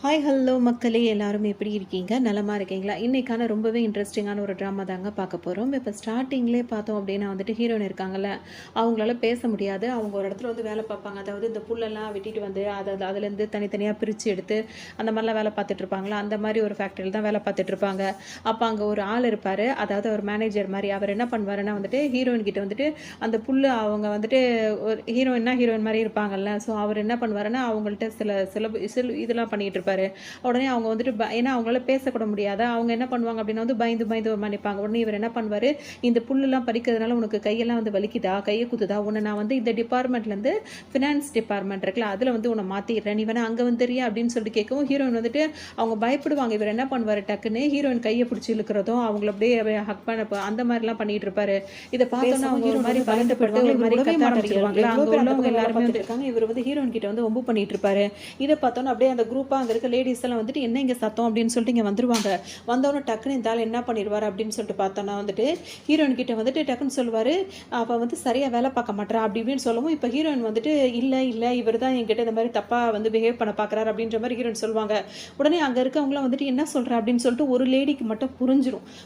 Hi hello மக்களே, எல்லாரும் எப்படி இருக்கீங்க? நலமா இருக்கீங்களா? இன்னைக்கான ரொம்பவே இன்ட்ரெஸ்டிங்கான ஒரு ட்ராமா தாங்க பார்க்க போகிறோம். இப்போ ஸ்டார்டிங்லேயே பார்த்தோம் அப்படின்னா வந்துட்டு ஹீரோயின் இருக்காங்கல்ல, அவங்களால பேச முடியாது. அவங்க ஒரு இடத்துல வந்து வேலை பார்ப்பாங்க. அதாவது இந்த புல்லெல்லாம் வெட்டிட்டு வந்து அதுலேருந்து தனித்தனியாக பிரித்து எடுத்து அந்த மாதிரிலாம் வேலை பார்த்துட்டு இருப்பாங்களா, அந்த மாதிரி ஒரு ஃபேக்ட்ரியில் தான் வேலை பார்த்துட்டு இருப்பாங்க. அப்போ அங்கே ஒரு ஆள் இருப்பார், அதாவது ஒரு மேனேஜர் மாதிரி. அவர் என்ன பண்ணுவாருன்னா வந்துட்டு ஹீரோயின் கிட்ட வந்துட்டு அந்த புல்லு அவங்க வந்துட்டு ஒரு ஹீரோயின் மாதிரி இருப்பாங்கல்ல, ஸோ அவர் என்ன பண்ணுவாருன்னா அவங்கள்ட்ட சில சில சில இதெல்லாம் பண்ணிட்டு இருப்பாரு. உடனே அவங்க வந்துட்டு ஏன்னா அவங்களால பேசக்கூட முடியாதா, அவங்க என்ன பண்ணுவாங்க அப்படின்னா வந்து பயந்து பயந்து ஒரு மாதிரி நிற்பாங்க. உடனே இவர் என்ன பண்ணுவார், இந்த புல்லுலாம் பறிக்கிறதுனால உனக்கு கையெல்லாம் வந்து வலிக்குதா, கையை குத்துதா, உன்னை நான் வந்து இந்த டிபார்ட்மெண்ட்லேருந்து ஃபினான்ஸ் டிபார்ட்மெண்ட் இருக்குல்ல அதில் வந்து உன்னை மாற்றிடுறேன், நீ வேணா அங்கே வந்துறியா அப்படின்னு சொல்லிட்டு கேட்கவும் ஹீரோயின் வந்துட்டு அவங்க பயப்படுவாங்க. இவர் என்ன பண்ணுவார், டக்குன்னு ஹீரோயின் கையை பிடிச்சி இழுக்கிறதும் அவங்கள அப்படியே ஹக் பண்ண அந்த மாதிரிலாம் பண்ணிட்டு இருப்பாரு. இதை பார்த்தோன்னா அவங்க ஒரு மாதிரி பதட்டப்பட்டு ஒரு மாதிரி கத்த ஆரம்பிச்சிருவாங்களா. அங்கே உள்ளவங்க எல்லாருமே இருக்காங்க. இவர் வந்து ஹீரோயின் கிட்ட வந்து ஒம்பு பண்ணிட்டு இருப்பாரு. இதை பார்த்தோன்னா அப்படியே அந்த குரூப்பாக அங்கே இருக்க லேடிஸ் எல்லாம் வந்துட்டு என்ன இங்கே சத்தம் அப்படின்னு சொல்லிட்டு இங்கே வந்துருவாங்க. வந்தவொடனே டக்குன்னு இந்த ஆள் என்ன பண்ணிடுவார் அப்படின்னு சொல்லிட்டு பார்த்தோன்னா வந்துட்டு ஹீரோயின் கிட்ட வந்துட்டு டக்குன்னு சொல்லுவார், அப்போ வந்து சரியாக வேலை பார்க்க மாட்டேறா அப்படி இப்படின்னு சொல்லவும் இப்போ ஹீரோயின் வந்துட்டு இல்லை இல்லை இவர் தான் என்கிட்ட இந்த மாதிரி தப்பாக வந்து பிஹேவ் பண்ண பார்க்குறாரு அப்படின்ற மாதிரி ஹீரோயின் சொல்லுவாங்க. உடனே அங்கே இருக்கவங்களாம் வந்துட்டு என்ன சொல்கிறா அப்படின்னு சொல்லிட்டு ஒரு லேடிக்கு மட்டும்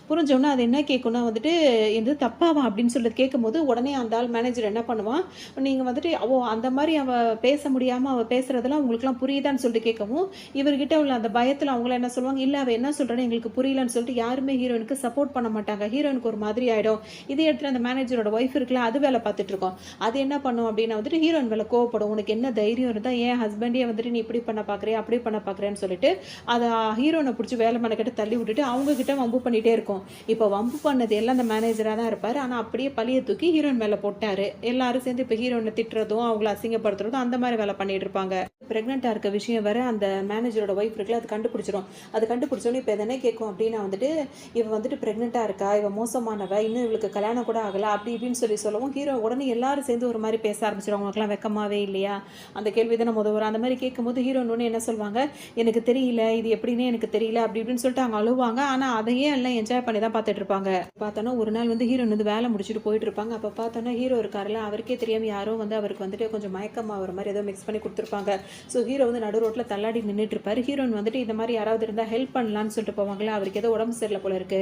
புரிஞ்சோன்னா அது என்ன கேட்கும்னா வந்துட்டு எது தப்பாவா அப்படின்னு சொல்லிட்டு கேட்கும்போது உடனே அந்த ஆள் மேனேஜர் என்ன பண்ணுவான், நீங்கள் வந்துட்டு அந்த மாதிரி அவள் பேச முடியாமல் அவள் பேசுகிறதெல்லாம் உங்களுக்குலாம் புரியுதான்னு சொல்லிட்டு கேட்கவும் இவர்கிட்ட உள்ள அந்த பயத்தில் அவங்கள என்ன சொல்லுவாங்க, இல்லை அவள் என்ன சொல்கிறேன்னு எங்களுக்கு புரியலன்னு சொல்லிட்டு யாருமே ஹீரோயினுக்கு சப்போர்ட் பண்ண மாட்டாங்க. ஹீரோயினுக்கு ஒரு மாதிரி ஆகிடும். இதே இடத்துல அந்த மேனேஜரோட ஒய்ஃப் இருக்குல்ல, அது வேலை பார்த்துட்டு இருக்கோம். அது என்ன பண்ணும் அப்படின்னா வந்துட்டு ஹீரோயின் வேலை கோவப்படும். உனக்கு என்ன தைரியம் இருந்தால் என் ஹஸ்பண்டே வந்துட்டு நீ இப்படி பண்ண பார்க்குறியா அப்படி பண்ண பார்க்குறேன்னு சொல்லிட்டு அதை ஹீரோனை பிடிச்சி வேலை மனக்கிட்ட தள்ளி விட்டுட்டு அவங்க கிட்ட வம்பு பண்ணிகிட்டே இருக்கும். இப்போ வம்பு பண்ணது எல்லாம் அந்த மேனேஜராக தான் இருப்பார். ஆனால் அப்படியே பழியை தூக்கி ஹீரோயின் மேலே போட்டார். எல்லாரும் சேர்ந்து இப்போ ஹீரோயினை திட்டுறதும் அவங்கள அசிங்கப்படுத்துறதும் அந்த மாதிரி வேலை பண்ணிட்டு இருப்பாங்க. ப்ரெக்னெண்ட்டாக இருக்க விஷயம் வர அந்த மேனேஜரோட ஒய்ஃப் இருக்குல்ல, அது கண்டுபிடிச்சிரும். அது கண்டுபிடிச்சோன்னே இப்போ எதனே கேட்கும் அப்படின்னா வந்துட்டு இவன் வந்துட்டு ப்ரெக்னெண்ட்டாக இருக்கா, இவன் மோசமானவ, இன்னும் இவளுக்கு கல்யாணம் கூட ஆகலை அப்படி இப்படின்னு சொல்லவும் ஹீரோ உடனே எல்லாரும் சேர்ந்து ஒரு மாதிரி பேச ஆரம்பிச்சிடும். அவங்களுக்குலாம் வெக்கமாவே இல்லையா, அந்த கேள்வி தானே வரும். அந்த மாதிரி கேட்கும்போது ஹீரோன்னு ஒன்று என்ன சொல்லுவாங்க, எனக்கு தெரியல இது எப்படின்னே எனக்கு தெரியல அப்படி இப்படின்னு சொல்லிட்டு அவங்க அழுவாங்க. ஆனால் அதையே எல்லாம் என்ஜாய் பண்ணி தான் பார்த்துட்டு இருப்பாங்க. பார்த்தோன்னா ஒரு நாள் வந்து ஹீரோன் வந்து வேலை முடிச்சுட்டு போயிட்டு இருப்பாங்க. அப்போ பார்த்தோன்னா ஹீரோ இருக்காருல்ல, அவருக்கே தெரியாமல் யாரோ வந்து அவருக்கு வந்துட்டு கொஞ்சம் மயக்கமாக வர மாதிரி ஏதோ மிக்ஸ் பண்ணி கொடுத்துருப்பாங்க. ஸோ ஹீரோ வந்து நடு ரோட்டில் தள்ளாடி நின்றுட்டு இருப்பாரு. ஹீரோயின் வந்துட்டு இந்த மாதிரி யாராவது இருந்தால் ஹெல்ப் பண்ணலான்னு சொல்லிட்டு போவாங்களா, அவருக்கு ஏதோ உடம்பு சரியில்லை போல இருக்கு,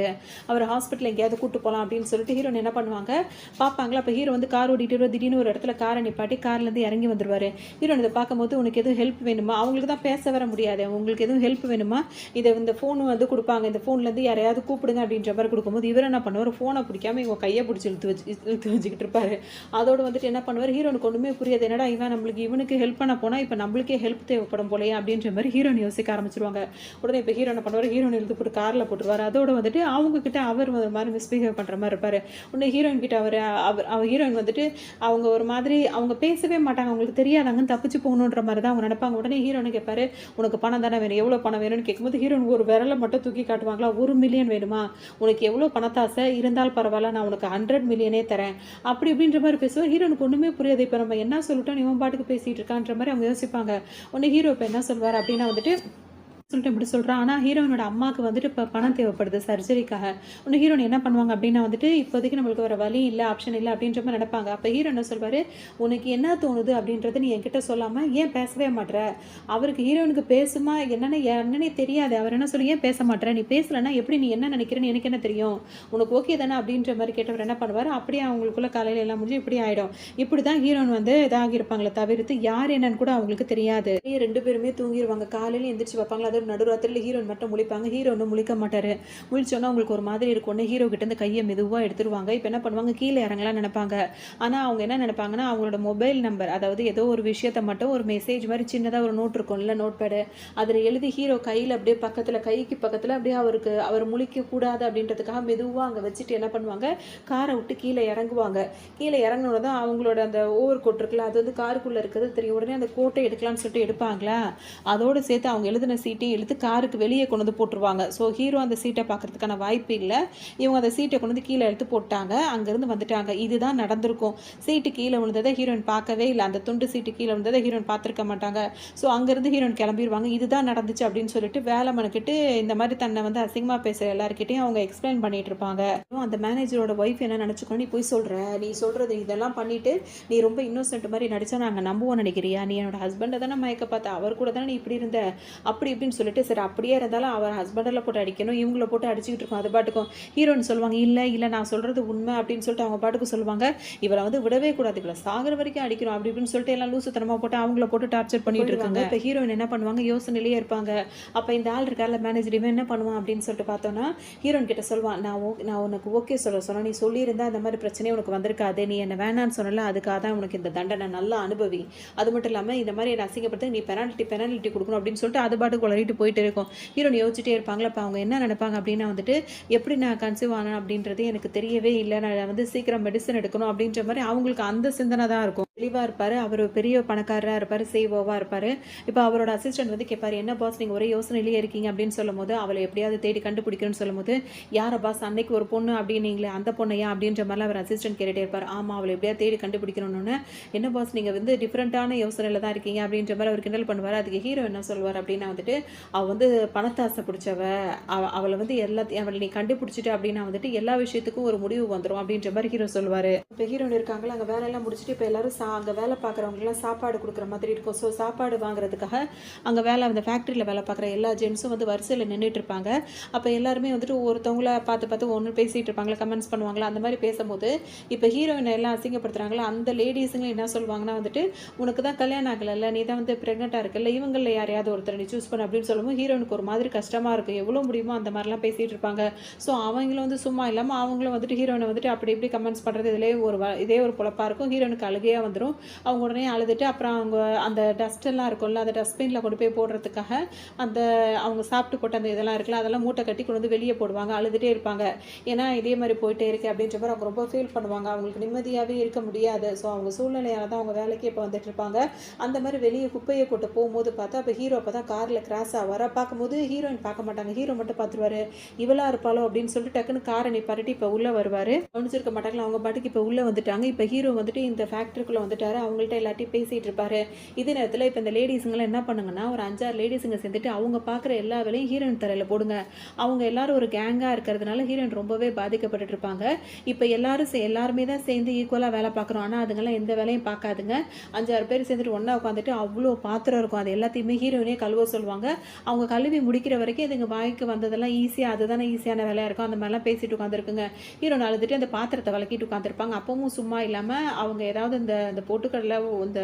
அவர் ஹாஸ்பிட்டல் எங்கேயாவது கூட்டு போகலாம் அப்படின்னு சொல்லிட்டு ஹீரோயின் என்ன பண்ணுவாங்க பார்ப்பாங்களா. அப்போ ஹீரோ வந்து கார் ஓடிட்டு திடீர்னு ஒரு இடத்துல காரை நிப்பாட்டி கார்லேருந்து இறங்கி வந்துருவாரு. ஹீரோயின் இதை பார்க்கும்போது உனக்கு எதுவும் ஹெல்ப் வேணுமா, அவங்களுக்கு தான் பேச வர முடியாது, உங்களுக்கு எதுவும் ஹெல்ப் வேணுமா, இதை இந்த ஃபோனு வந்து கொடுப்பாங்க, இந்த ஃபோன்லேருந்து யாரையாவது கூப்பிடுங்க அப்படின்ற மாதிரி கொடுக்கும்போது இவர் என்ன பண்ணுவார், ஃபோனை பிடிக்காம இவங்க கையை பிடிச்சி இழுத்து வச்சுக்கிட்டு இருப்பாரு. அதோடு வந்துட்டு என்ன பண்ணுவார், ஹீரோனுக்கு ஒன்றுமே புரியாது, என்னடா இவன் நம்மளுக்கு இவனுக்கு ஹெல்ப் பண்ண போனால் இப்போ நம்மளுக்கே ஹெல்ப் தேவைப்படும் போலையே அப்படின்ற மாதிரி ஹீரோயின் யோசிக்க ஆரம்பிச்சிருவாங்க. உடனே இப்போ ஹீரோனை பண்ணுவார், ஹீரோயின் எழுத்து போட்டு காரில் போட்டுருவார். அதோட வந்துட்டு அவங்க கிட்ட அவர் ஒரு மாதிரி மிஸ்பிஹேவ் பண்ணுற மாதிரி இருப்பார். உடனே ஹீரோயின் கிட்ட அவர் ஹீரோயின் வந்துட்டு அவங்க ஒரு மாதிரி அவங்க பேசவே மாட்டாங்க, அவங்களுக்கு தெரியாதாங்கன்னு தப்பிச்சு போகணுன்ற மாதிரி தான் அவங்க நினைப்பாங்க. உடனே ஹீரோனு கேட்பாரு, உனக்கு பணம் தானே வேணும், எவ்வளோ பணம் வேணும்னு கேட்கும்போது ஹீரோயின் ஒரு விரலை மட்டும் தூக்கி காட்டுவாங்களா, 1 மில்லியன் வேணுமா, உனக்கு எவ்வளோ பணத்தாசை இருந்தால் பரவாயில்ல, நான் உனக்கு 100 மில்லியனே தரேன் அப்படி இப்படின்ற மாதிரி பேசுவோம். ஹீரோனுக்கு ஒன்றுமே புரியாது. இப்போ நம்ம என்ன சொல்லிட்டோம் இவன் பாட்டுக்கு பேசிகிட்டு இருக்கான்ற மாதிரி அவங்க யோசிப்பாங்க. உடனே ஹீரோ இப்போ என்ன சொல்வார் அப்படின்னா வந்துட்டு சொல்லிட்டு இப்படி சொல்கிறான். ஆனால் ஹீரோனோட அம்மாவுக்கு வந்துட்டு இப்போ பணம் தேவைப்படுது சர்ஜரிக்காக. ஒன்று ஹீரோன் என்ன பண்ணுவாங்க அப்படின்னா வந்துட்டு இப்போதைக்கு நம்மளுக்கு வேறு வழி இல்லை, ஆப்ஷன் இல்லை அப்படின்ற மாதிரி நினைப்பாங்க. அப்போ ஹீரோ என்ன சொல்வார், உனக்கு என்ன தோணுது அப்படின்றத நீ என்கிட்ட சொல்லாமல் ஏன் பேசவே மாட்டேற, அவருக்கு ஹீரோனுக்கு பேசுமா என்னன்னே தெரியாது, அவர் என்ன சொல்லி ஏன் பேச மாட்டேற, நீ பேசலைன்னா எப்படி நீ என்ன நினைக்கிறேன்னு எனக்கு என்ன தெரியும், உனக்கு ஓகே தானே அப்படின்ற மாதிரி கேட்டவர் என்ன பண்ணுவார், அப்படியே அவங்களுக்குள்ள காலையில் எல்லாம் முடிஞ்சு இப்படி ஆகிடும். இப்படி தான் ஹீரோன் வந்து இதாகிருப்பாங்களே தவிர்த்து யார் என்னன்னு கூட அவங்களுக்கு தெரியாது. 2 பேருமே தூங்கிடுவாங்க. காலையில் எந்திரிச்சு வைப்பாங்களா, நடுராத்திரியில் ஹீரோயின் மட்டும் முழிப்பாங்க. ஹீரோ ஒன்றும் முழிக்க மாட்டார். முழிச்சோன்னா அவங்களுக்கு ஒரு மாதிரி இருக்கும். ஹீரோ கிட்ட இருந்து கையை மெதுவாக எடுத்துருவாங்க. இப்போ என்ன பண்ணுவாங்க, கீழே இறங்கலாம் நினைப்பாங்க. ஆனால் அவங்க என்ன நினைப்பாங்கன்னா அவங்களோட மொபைல் நம்பர், அதாவது ஏதோ ஒரு விஷயத்த மட்டும் ஒரு மெசேஜ் மாதிரி சின்னதாக ஒரு நோட் இருக்கும்ல, நோட் பேடு, அதில் எழுதி ஹீரோ கையில் அப்படியே பக்கத்தில் கைக்கு பக்கத்தில் அப்படியே அவர் முழிக்க கூடாது அப்படின்றதுக்காக மெதுவாக அங்கே வச்சுட்டு என்ன பண்ணுவாங்க, காரை விட்டு கீழே இறங்குவாங்க. கீழே இறங்கினோட தான் அவங்களோட அந்த ஓவர் கோட் இருக்குல்ல, அது வந்து காருக்குள்ளே இருக்கிறது தெரியும். உடனே அந்த கோட்டை எடுக்கலாம்னு சொல்லிட்டு எடுப்பாங்களா, அதோடு சேர்த்து அவங்க எழுதின சீட்டையும் எடுத்து காருக்கு வெளியே கொண்டு வந்து போட்டுருவாங்க. ஸோ ஹீரோ அந்த சீட்டை பார்க்கறதுக்கான வாய்ப்பு இல்லை. இவங்க அந்த சீட்டை கொண்டு வந்து கீழே எடுத்து போட்டாங்க, அங்கேருந்து வந்துட்டாங்க. இதுதான் நடந்திருக்கும். சீட்டு கீழே விழுந்ததை ஹீரோயின் பார்க்கவே இல்லை, அந்த துண்டு சீட்டு கீழே விழுந்ததை ஹீரோயின் பார்த்துருக்க மாட்டாங்க. ஸோ அங்கேருந்து ஹீரோயின் கிளம்பிடுவாங்க. இதுதான் நடந்துச்சு அப்படின்னு சொல்லிட்டு வேலை மனுக்கிட்டு இந்த மாதிரி தன்னை வந்து அசிங்கமாக பேசுகிற எல்லாருக்கிட்டையும் அவங்க எக்ஸ்பிளைன் பண்ணிட்டு இருப்பாங்க. அந்த மேனேஜரோட ஒய்ஃப் என்ன நினச்சிக்கணும், நீ போய் சொல்கிற, நீ சொல்கிறது இதெல்லாம் பண்ணிட்டு நீ ரொம்ப இன்னோசென்ட் மாதிரி நடிச்சா நாங்கள் நம்புவோம் நினைக்கிறியா, நீ என்னோட ஹஸ்பண்டை தானே மயக்க பார்த்த, அவர் கூட தானே நீ இப்படி இருந்த அப்படி இப்படின்னு அப்படின்னு சொல்லிட்டு சரி அப்படியே இருந்தாலும் அவர் ஹஸ்பண்டில் போட்டு அடிக்கணும், இவங்கள போட்டு அடிச்சுக்கிட்டு இருக்கோம் அது பாட்டுக்கும். ஹீரோன்னு சொல்லுவாங்க இல்லை இல்லை நான் சொல்கிறது உண்மை அப்படின்னு சொல்லிட்டு அவங்க பாட்டுக்கு சொல்லுவாங்க. இவளை வந்து விடவே கூடாது, இவளை சாகிற வரைக்கும் அடிக்கணும் அப்படி இப்படின்னு சொல்லிட்டு எல்லாம் லூசுத்தனமாக போட்டு அவங்கள போட்டு டார்ச்சர் பண்ணிட்டு இருக்காங்க. இப்போ ஹீரோயின் என்ன பண்ணுவாங்க, யோசனையிலேயே இருப்பாங்க. அப்போ இந்த ஆள் இருக்கார்ல மேனேஜர், இவன் என்ன பண்ணுவான் அப்படின்னு சொல்லிட்டு பார்த்தோன்னா ஹீரோயின் கிட்ட சொல்லுவான், நான் உனக்கு ஓகே சொன்னேன், நீ சொல்லியிருந்தா அந்த மாதிரி பிரச்சனையே உனக்கு வந்திருக்காது, நீ என்ன வேணான்னு சொன்னல அதுக்காக தான் உனக்கு இந்த தண்டனை, நல்லா அனுபவி. அது மட்டும் இல்லாமல் இந்த மாதிரி என்ன அசிங்கப்படுத்த நீ பெனால்ட்டி கொடுக்கணும் அப்படின்னு சொல்லிட்டு அது பாட்டுக்கு வளரிட்டு போயிட்டு இருக்கும். ஹீரோயின் யோசிச்சுட்டே இருப்பாங்களா, இப்போ அவங்க என்ன நினைப்பாங்க அப்படின்னா வந்துட்டு எப்படி நான் கன்சீவ் ஆனேன் அப்படின்றது எனக்கு தெரியவே இல்லை, நான் வந்து சீக்கிரம் மெடிசன் எடுக்கணும் அப்படின்ற மாதிரி அவங்களுக்கு அந்த சிந்தனை தான் இருக்கும். தெளிவாக இருப்பார், அவர் பெரிய பணக்காரராக இருப்பார், சேவோவாக இருப்பார். இப்போ அவரோட அசிஸ்டன்ட் வந்து கேட்பார், என்ன பாஸ் நீங்கள் ஒரே யோசனையிலேயே இருக்கீங்க அப்படின்னு சொல்லும் போது, அவளை எப்படியாவது தேடி கண்டுபிடிக்கணும்னு சொல்லும் போது, யாரை பாஸ் அன்னைக்கு ஒரு பொண்ணு அப்படின்னீங்களே அந்த பொண்ணையா அப்படின்ற மாதிரிலாம் அவர் அசிஸ்டன்ட் கேட்டுகிட்டே இருப்பார். ஆமாம் அவளை எப்படியாவது தேடி கண்டுபிடிக்கணும்னு. என்ன பாஸ் நீங்கள் வந்து டிஃப்ரெண்ட்டான யோசனையில் தான் இருக்கீங்க அப்படின்ற மாதிரி அவர் கிண்டல் பண்ணுவார். அதுக்கு ஹீரோ என்ன சொல்வார் அப்படின்னா வந்துட்டு, அவள் வந்து பணத்தாசை பிடிச்சவ, அவளை வந்து அவளை நீ கண்டுபிடிச்சிட்டு அப்படின்னா வந்துட்டு எல்லா விஷயத்துக்கும் ஒரு முடிவு வந்துடும் அப்படின்ற மாதிரி ஹீரோ சொல்லுவார். இப்போ ஹீரோன்னு இருக்காங்களா, அங்கே வேலையெல்லாம் முடிச்சுட்டு இப்போ எல்லாரும் அங்கே வேலை பார்க்குறவங்கலாம் சாப்பாடு கொடுக்குற மாதிரி இருக்கும். ஸோ சாப்பாடு வாங்குறதுக்காக அங்கே அந்த ஃபேக்ட்ரியில் வேலை பார்க்குற எல்லா ஜென்ஸும் வந்து வரிசையில் நின்றுட்டு இருப்பாங்க. அப்போ எல்லாருமே வந்துட்டு ஒருத்தவங்கள பார்த்து ஒன்று பேசிகிட்டு இருப்பாங்களா, கமெண்ட்ஸ் பண்ணுவாங்களா, அந்த மாதிரி பேசும்போது இப்போ ஹீரோயினை எல்லாம் அசிங்கப்படுத்துகிறாங்களா, அந்த லேடிஸுங்களும் என்ன சொல்லுவாங்கன்னா வந்துட்டு, உனக்கு தான் கல்யாணம் ஆகலைல்ல, நீ தான் வந்து ப்ரெக்னெண்ட்டாக இருக்குல்ல, இவங்களில் யாரையாவது ஒருத்தர் நீ சூஸ் பண்ண அப்படின்னு சொல்லும்போது ஹீரோனுக்கு ஒரு மாதிரி கஷ்டமாக இருக்கும். எவ்வளோ முடியுமோ அந்த மாதிரிலாம் பேசிகிட்டு இருப்பாங்க. ஸோ அவங்களும் வந்து சும்மா இல்லாமல் அவங்களும் வந்துட்டு ஹீரோனை வந்துட்டு அப்படி இப்படி கமெண்ட்ஸ் பண்ணுறது இதே ஒரு பொழப்பாக இருக்கும். ஹீரோனுக்கு அழுகையாக வந்துடும். அவங்க உடனே அழுதுட்டு அப்புறம் அவங்க அந்த டஸ்ட்டெல்லாம் இருக்கும்ல, அந்த டஸ்ட்பினில் கொண்டு போய் போடுறதுக்காக அந்த அவங்க சாப்பிட்டு போட்ட அந்த இதெல்லாம் இருக்குல்ல, அதெல்லாம் மூட்டை கட்டி கொண்டு வந்து வெளியே போடுவாங்க. அழுதுகிட்டே இருப்பாங்க. ஏன்னா இதே மாதிரி போயிட்டே இருக்கு அப்படின்ற மாதிரி அவங்க ரொம்ப ஃபீல் பண்ணுவாங்க. அவங்களுக்கு நிம்மதியாகவே இருக்க முடியாது. ஸோ அவங்க சூழ்நிலையால் தான் அவங்க வேலைக்கு இப்போ வந்துட்டு இருப்பாங்க. அந்த மாதிரி வெளியே குப்பையை கொண்டு போகும்போது பார்த்தா அப்போ ஹீரோ அப்போ தான் காரில் கிராஸ் ஆவார். பார்க்கும்போது ஹீரோயின் பார்க்க மாட்டாங்க, ஹீரோ மட்டும் பார்த்துருவாரு. இவளாக இருப்பாளோ அப்படின்னு சொல்லிட்டு டக்குன்னு காரை நிப்பாட்டி இப்போ உள்ளே வருவார். கவனிச்சிருக்க மாட்டாங்களா, அவங்க பாட்டுக்கு இப்போ உள்ளே வந்துட்டாங்க. இப்போ ஹீரோ வந்துட்டு இந்த ஃபேக்ட்ரிக்குள்ளே வந்துட்டாரு. அவங்கள்ட்ட எல்லாத்தையும் பேசிகிட்டு இருப்பாரு. இதே நேரத்தில் இப்போ இந்த லேடிஸுங்களாம் என்ன பண்ணுங்கன்னா, ஒரு 5-6 லேடிஸுங்க சேர்ந்துட்டு அவங்க பார்க்குற எல்லா வேலையும் ஹீரோயின் தலையில் போடுங்க. அவங்க எல்லாரும் ஒரு கேங்காக இருக்கிறதுனால ஹீரோயின் ரொம்பவே பாதிக்கப்பட்டு இருப்பாங்க. இப்போ எல்லாருமே தான் சேர்ந்து ஈக்குவலாக வேலை பார்க்குறோம். ஆனால் அதுங்கெல்லாம் எந்த வேலையும் பார்க்காதுங்க. 5-6 பேர் சேர்ந்துட்டு ஒன்றா உட்காந்துட்டு அவ்வளோ பாத்திரம் இருக்கும், அது எல்லாத்தையுமே ஹீரோயினே கழுவ சொல்லுவாங்க. அவங்க கழுவி முடிக்கிற வரைக்கும் இதுங்க வாய்க்கு வந்ததெல்லாம் ஈஸியாக, அதுதானே ஈஸியான வேலையாக இருக்கும். அந்த மாதிரிலாம் பேசிட்டு உட்காந்துருக்குங்க. ஹீரோன் அழுதுட்டு அந்த பாத்திரத்தை விளக்கிட்டு உட்காந்துருப்பாங்க. அப்பவும் சும்மா இல்லாமல் அவங்க ஏதாவது இந்த பொட்டுக்கடலை, இந்த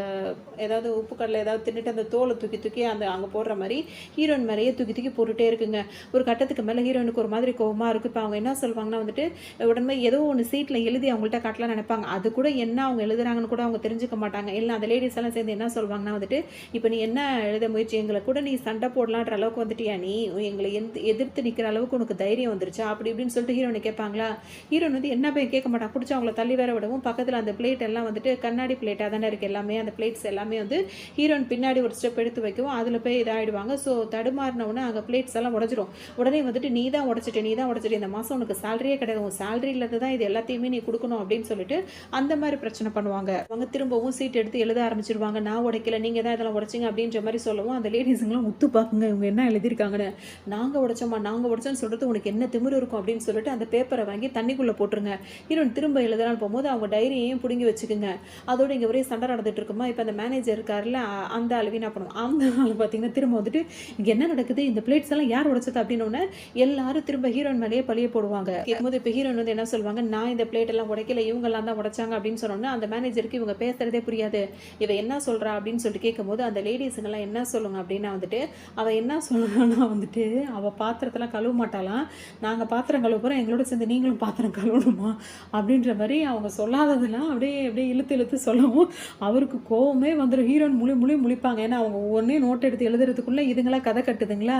ஏதாவது உப்புக்கடலை ஏதாவது தின்னுட்டு அந்த தோலை தூக்கி அந்த அங்கே போடுற மாதிரி ஹீரோயின் மேலேயே தூக்கி போட்டுகிட்டே இருக்குங்க. ஒரு கட்டத்துக்கு மேலே ஹீரோயினுக்கு ஒரு மாதிரி கோவமாக இருக்கும். இப்போ அவங்க என்ன சொல்லுவாங்கன்னா வந்துட்டு, உடனே ஏதோ ஒன்று சீட்டில் எழுதி அவங்கள்ட்ட காட்டலாம் நினைப்பாங்க. அது கூட என்ன அவங்க எழுதுறாங்கன்னு கூட அவங்க தெரிஞ்சுக்க மாட்டாங்க. எல்லாம் அந்த லேடிஸ் எல்லாம் சேர்ந்து என்ன சொல்லுவாங்கன்னா வந்துட்டு, இப்போ நீ என்ன எழுத முயற்சி, எங்களை கூட நீ சண்டை போடலான்ற அளவுக்கு வந்துட்டியா, நீ எங்களை எதிர்த்து நிற்கிற அளவுக்கு உனக்கு தைரியம் வந்துருச்சா அப்படி இப்படின்னு சொல்லிட்டு ஹீரோனை கேட்பாங்களா. ஹீரோன் வந்து என்ன போய் கேட்க மாட்டான், பிடிச்சி அவங்கள தள்ளி வேற விடவும் பக்கத்தில் அந்த பிளேட் எல்லாம் வந்துட்டு கண்ணாடி பிளேட்டாக தானே இருக்குது எல்லாமே, அந்த பிளேட்ஸ் எல்லாமே வந்து ஹீரோயின் பின்னாடி ஒரு ஸ்டெப் எடுத்து வைக்கவும் அதில் போய் இதாகிடுவாங்க. ஸோ தடுமாறினவுடனே அங்கே பிளேட்ஸ் எல்லாம் உடஞ்சிரும். உடனே வந்துட்டு நீ தான் உடச்சிட்டு இந்த மாதம் உனக்கு சேலரியே கிடையாது, உன் சேலரியிலேருந்து தான் இது எல்லாத்தையுமே நீ கொடுக்கணும் அப்படின்னு சொல்லிட்டு அந்த மாதிரி பிரச்சனை பண்ணுவாங்க. அவங்க திரும்பவும் சீட் எடுத்து எழுத ஆரம்பிச்சிருவாங்க. நான் உடைக்கல, நீங்கள் தான் இதெல்லாம் உடைச்சிங்க அப்படின்ற மாதிரி சொல்லவும் அந்த லேடிஸுங்களாம் உத்து பார்க்குங்க, இவங்க என்ன எழுதியிருக்காங்கன்னு. நாங்கள் உடைச்சோன்னு சொல்கிறது உனக்கு என்ன திமிரு இருக்கும் அப்படின்னு சொல்லிட்டு அந்த பேப்பரை வாங்கி தண்ணிக்குள்ளே போட்டுருங்க. ஹீரோயின் திரும்ப எழுதலான்னு போகும்போது அவங்க டைரியையும் பிடுங்கி வச்சுக்குங்க. அதோட இங்கே ஒரே சண்டை நடந்துட்டு இருக்குமா. இப்போ அந்த மேனேஜர் இருக்காருல, அந்த ஆள் வீணா பண்ணுவோம். அந்த ஆள் பார்த்தீங்கன்னா திரும்ப வந்துட்டு இங்கே என்ன நடக்குது, இந்த பிளேட்ஸ் எல்லாம் யார் உடைச்சது அப்படின்னு எல்லாரும் திரும்ப ஹீரோயின் மேலேயே பழிய போடுவாங்க. கேட்கும்போது இப்போ ஹீரோயின் வந்து என்ன சொல்லுவாங்க, நான் இந்த பிளேட் எல்லாம் உடைக்கல, இவங்கெல்லாம் தான் உடைச்சாங்க அப்படின்னு சொன்னோன்னா அந்த மேனேஜருக்கு இவங்க பேசுறதே புரியாது. இவ என்ன சொல்றா அப்படின்னு சொல்லிட்டு கேட்கும்போது அந்த லேடிஸுங்கெல்லாம் என்ன சொல்லுங்க அப்படின்னா வந்துட்டு, அவள் என்ன சொல்லுன்னா வந்துட்டு, அவள் பாத்திரத்தெல்லாம் கழுவ மாட்டாலாம், நாங்கள் பாத்திரம் கழுவ போகிறோம், எங்களோட சேர்ந்து நீங்களும் பாத்திரம் கழுவணுமா அப்படின்ற மாதிரி அவங்க சொல்லாததெல்லாம் அப்படியே இழுத்து சொல்லவும் அவருக்கு கோவமே வந்துடும். ஹீரோயின் முழிப்பாங்க. ஏன்னா அவங்க ஒவ்வொன்றே நோட் எடுத்து எழுதுறதுக்குள்ளே இதுங்களாம் கதை கட்டுதுங்களா,